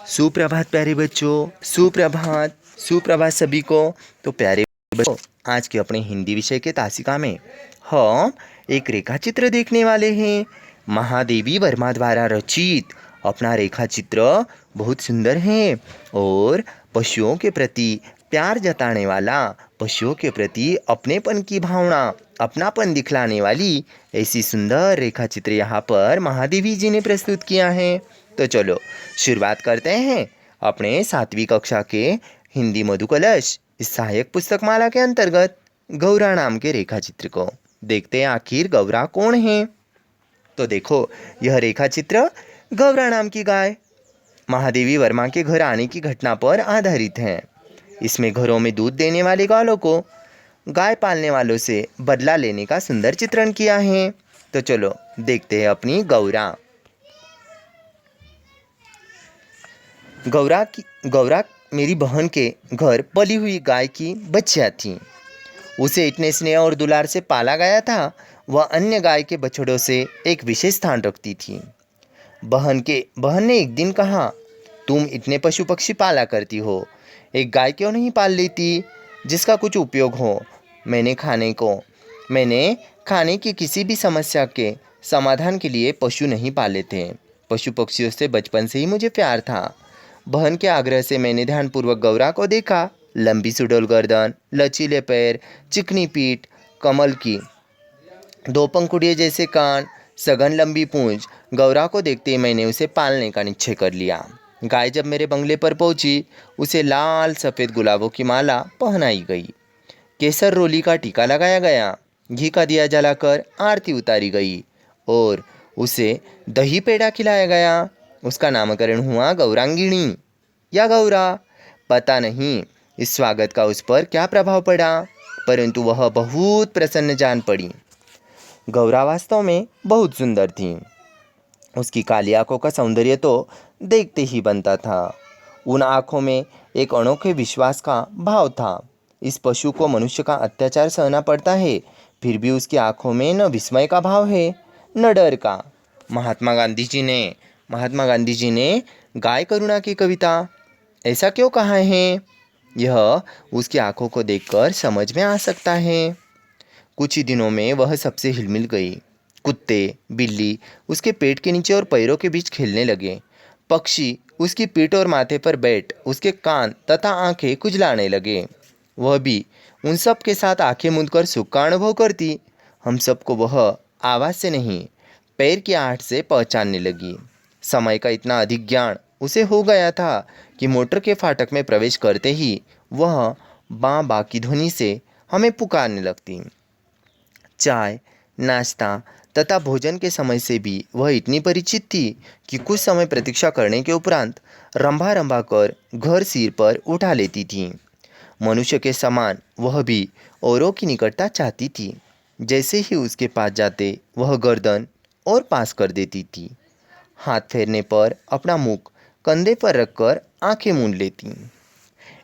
सुप्रभात प्यारे बच्चों। सुप्रभात सुप्रभात सभी को। तो प्यारे बच्चों, आज के अपने हिंदी विषय के तासिका में हम एक रेखा चित्र देखने वाले हैं। महादेवी वर्मा द्वारा रचित अपना रेखा चित्र बहुत सुंदर है और पशुओं के प्रति प्यार जताने वाला, पशुओं के प्रति अपनेपन की भावना, अपनापन दिखलाने वाली ऐसी सुंदर रेखा चित्र यहाँ पर महादेवी जी ने प्रस्तुत किया है। तो चलो शुरुआत करते हैं अपने 7वीं कक्षा के हिंदी मधुकलश इस सहायक पुस्तक माला के अंतर्गत गौरा नाम के रेखा चित्र को। देखते हैं आखिर गौरा कौन है। तो देखो, यह रेखा चित्र गौरा नाम की गाय महादेवी वर्मा के घर आने की घटना पर आधारित है। इसमें घरों में दूध देने वाले ग्वालों को गाय पालने वालों से बदला लेने का सुंदर चित्रण किया है। तो चलो देखते हैं अपनी गौरा। गौरा मेरी बहन के घर पली हुई गाय की बच्चियाँ थी। उसे इतने स्नेह और दुलार से पाला गया था, वह अन्य गाय के बछड़ों से एक विशेष स्थान रखती थी। बहन ने एक दिन कहा, तुम इतने पशु पक्षी पाला करती हो, एक गाय क्यों नहीं पाल लेती जिसका कुछ उपयोग हो। मैंने खाने की किसी भी समस्या के समाधान के लिए पशु नहीं पाले थे। पशु पक्षियों से बचपन से ही मुझे प्यार था। बहन के आग्रह से मैंने ध्यानपूर्वक गौरा को देखा। लंबी सुडौल गर्दन, लचीले पैर, चिकनी पीठ, कमल की 2 पंखुड़ियों जैसे कान, सघन लंबी पूंछ। गौरा को देखते ही मैंने उसे पालने का निश्चय कर लिया। गाय जब मेरे बंगले पर पहुंची, उसे लाल सफ़ेद गुलाबों की माला पहनाई गई, केसर रोली का टीका लगाया गया, घी का दिया जलाकर आरती उतारी गई और उसे दही पेड़ा खिलाया गया। उसका नामकरण हुआ गौरांगिणी या गौरा। पता नहीं इस स्वागत का उस पर क्या प्रभाव पड़ा, परंतु वह बहुत प्रसन्न जान पड़ी। गौरा वास्तव में बहुत सुंदर थी। उसकी काली आंखों का सौंदर्य तो देखते ही बनता था। उन आंखों में एक अनोखे विश्वास का भाव था। इस पशु को मनुष्य का अत्याचार सहना पड़ता है, फिर भी उसकी आंखों में न विस्मय का भाव है न डर का। महात्मा गांधी जी ने गाय करुणा की कविता ऐसा क्यों कहा है, यह उसकी आंखों को देखकर समझ में आ सकता है। कुछ ही दिनों में वह सबसे हिलमिल गई। कुत्ते, बिल्ली उसके पेट के नीचे और पैरों के बीच खेलने लगे। पक्षी उसकी पीठ और माथे पर बैठ उसके कान तथा आंखें खुजलाने लगे। वह भी उन सब के साथ आंखें मूंदकर सुख का अनुभव करती। हम सबको वह आवाज़ से नहीं, पैर की आहट से पहचानने लगी। समय का इतना अधिक ज्ञान उसे हो गया था कि मोटर के फाटक में प्रवेश करते ही वह बाँ बाँ की ध्वनि से हमें पुकारने लगती। चाय, नाश्ता तथा भोजन के समय से भी वह इतनी परिचित थी कि कुछ समय प्रतीक्षा करने के उपरांत रंभा रंभा कर घर सिर पर उठा लेती थी। मनुष्य के समान वह भी औरों की निकटता चाहती थी। जैसे ही उसके पास जाते वह गर्दन और पास कर देती थी। हाथ फेरने पर अपना मुख कंधे पर रखकर आंखें मूंद लेती।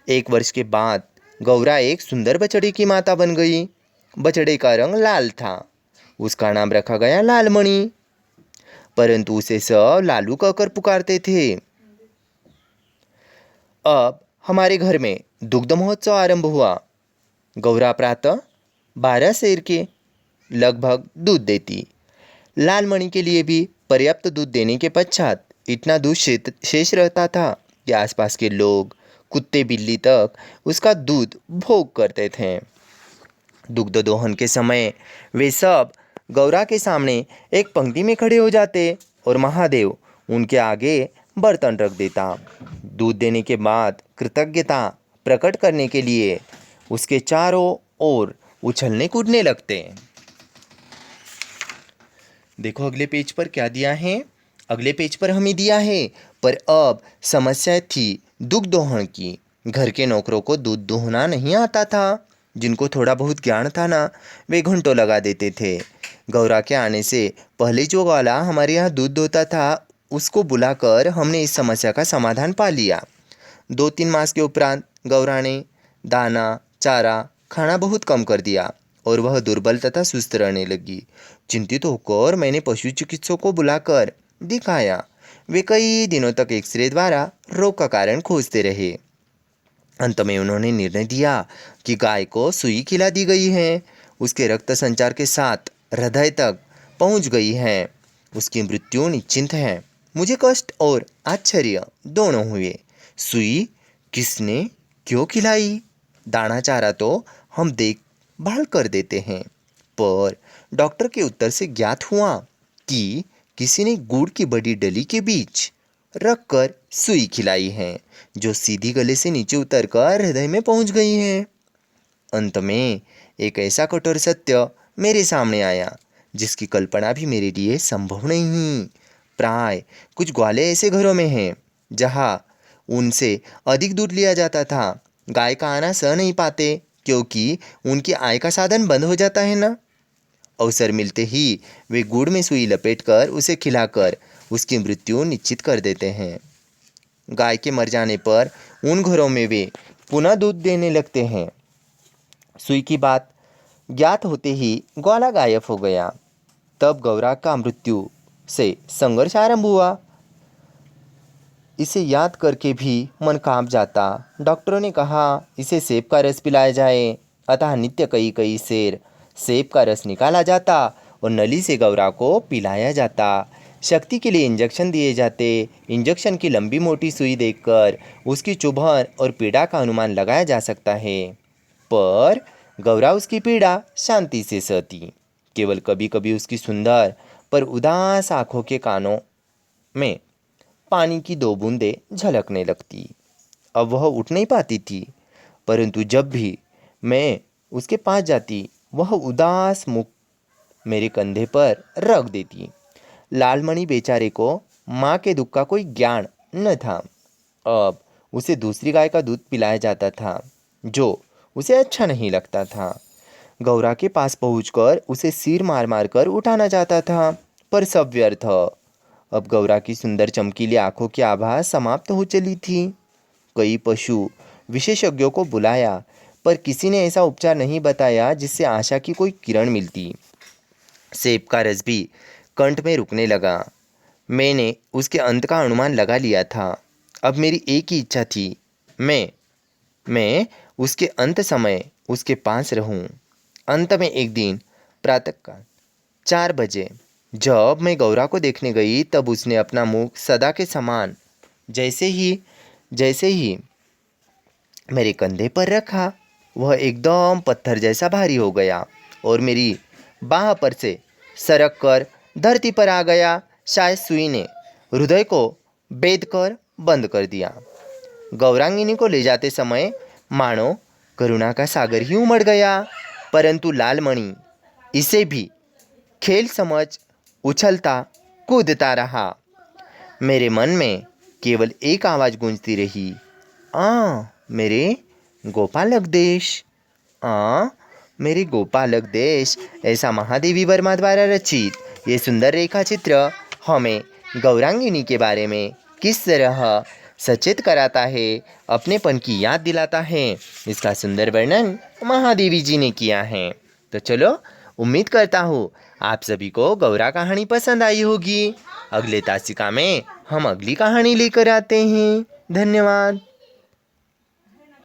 1 वर्ष के बाद गौरा एक सुंदर बछड़े की माता बन गई। बछड़े का रंग लाल था। उसका नाम रखा गया लालमणि, परंतु उसे सब लालू कहकर पुकारते थे। अब हमारे घर में दुग्ध महोत्सव आरंभ हुआ। गौरा प्रातः 12 सेर के लगभग दूध देती। लालमणि के लिए भी पर्याप्त दूध देने के पश्चात इतना दूध शेष रहता था कि आसपास के लोग, कुत्ते बिल्ली तक उसका दूध भोग करते थे। दुग्ध दोहन के समय वे सब गौरा के सामने एक पंक्ति में खड़े हो जाते और महादेव उनके आगे बर्तन रख देता। दूध देने के बाद कृतज्ञता प्रकट करने के लिए उसके चारों ओर उछलने कूदने लगते। देखो अगले पेज पर क्या दिया है। अगले पेज पर हमें दिया है, पर अब समस्या थी दूध दोहन की। घर के नौकरों को दूध दोहना नहीं आता था। जिनको थोड़ा बहुत ज्ञान था ना, वे घंटों लगा देते थे। गौरा के आने से पहले जो वाला हमारे यहाँ दूध दोहता था, उसको बुलाकर हमने इस समस्या का समाधान पा लिया। 2-3 मास के उपरांत गौरा ने दाना चारा खाना बहुत कम कर दिया और वह दुर्बल तथा सुस्त रहने लगी। चिंतित होकर मैंने पशु चिकित्सक को बुलाकर दिखाया। वे कई दिनों तक एक्सरे द्वारा रोग का कारण खोजते रहे। अंत में उन्होंने निर्णय दिया कि गाय को सुई खिला दी गई है, उसके रक्त संचार के साथ हृदय तक पहुंच गई है, उसकी मृत्यु निश्चित है। मुझे कष्ट और आश्चर्य दोनों हुए। सुई किसने क्यों खिलाई? दाना चारा तो हम देखभाल कर देते हैं, पर डॉक्टर के उत्तर से ज्ञात हुआ कि किसी ने गुड़ की बड़ी डली के बीच रखकर सुई खिलाई है, जो सीधी गले से नीचे उतरकर हृदय में पहुंच गई है। अंत में एक ऐसा कठोर सत्य मेरे सामने आया जिसकी कल्पना भी मेरे लिए संभव नहीं। प्राय कुछ ग्वाले ऐसे घरों में हैं जहां उनसे अधिक दूध लिया जाता था। गाय का आना सह नहीं पाते क्योंकि उनकी आय का साधन बंद हो जाता है ना। अवसर मिलते ही वे गुड़ में सुई लपेटकर उसे खिलाकर उसकी मृत्यु निश्चित कर देते हैं। गाय के मर जाने पर उन घरों में वे पुनः दूध देने लगते हैं। सुई की बात ज्ञात होते ही ग्वाला गायब हो गया। तब गौरा का मृत्यु से संघर्ष आरंभ हुआ। इसे याद करके भी मन कांप जाता। डॉक्टरों ने कहा इसे सेब का रस पिलाया जाए, अतः नित्य कई कई सेर सेब का रस निकाला जाता और नली से गौरा को पिलाया जाता। शक्ति के लिए इंजेक्शन दिए जाते। इंजेक्शन की लंबी मोटी सुई देखकर उसकी चुभन और पीड़ा का अनुमान लगाया जा सकता है, पर गौरा उसकी पीड़ा शांति से सहती। केवल कभी कभी उसकी सुंदर पर उदास आंखों के कानों में पानी की 2 बूंदें झलकने लगती। अब वह उठ नहीं पाती थी, परंतु जब भी मैं उसके पास जाती वह उदास मुख मेरे कंधे पर रख देती। लालमणि बेचारे को माँ के दुख का कोई ज्ञान न था। अब उसे दूसरी गाय का दूध पिलाया जाता था जो उसे अच्छा नहीं लगता था। गौरा के पास पहुंचकर उसे सिर मार मार कर उठाना चाहता था, पर सब व्यर्थ। अब गौरा की सुंदर चमकीली आंखों की आभा समाप्त हो चली थी। कई पशु विशेषज्ञों को बुलाया, पर किसी ने ऐसा उपचार नहीं बताया जिससे आशा की कोई किरण मिलती। सेब का रस भी कंठ में रुकने लगा। मैंने उसके अंत का अनुमान लगा लिया था। अब मेरी एक ही इच्छा थी, मैं उसके अंत समय उसके पास रहूं। अंत में एक दिन प्रातःकाल 4 बजे जब मैं गौरा को देखने गई, तब उसने अपना मुख सदा के समान जैसे ही मेरे कंधे पर रखा, वह एकदम पत्थर जैसा भारी हो गया और मेरी बाह पर से सरक कर धरती पर आ गया। शायद सुई ने हृदय को बेद कर बंद कर दिया। गौरांगिनी को ले जाते समय मानो करुणा का सागर ही उमड़ गया, परंतु लालमणि इसे भी खेल समझ उछलता कूदता रहा। मेरे मन में केवल एक आवाज़ गूंजती रही, मेरे गोपालक देश, मेरे गोपालक देश। ऐसा महादेवी वर्मा द्वारा रचित ये सुंदर रेखा चित्र हमें गौरांगिनी के बारे में किस तरह सचेत कराता है, अपनेपन की याद दिलाता है, इसका सुंदर वर्णन महादेवी जी ने किया है। तो चलो, उम्मीद करता हूँ आप सभी को गौरा कहानी पसंद आई होगी। अगले तासिका में हम अगली कहानी लेकर आते हैं। धन्यवाद।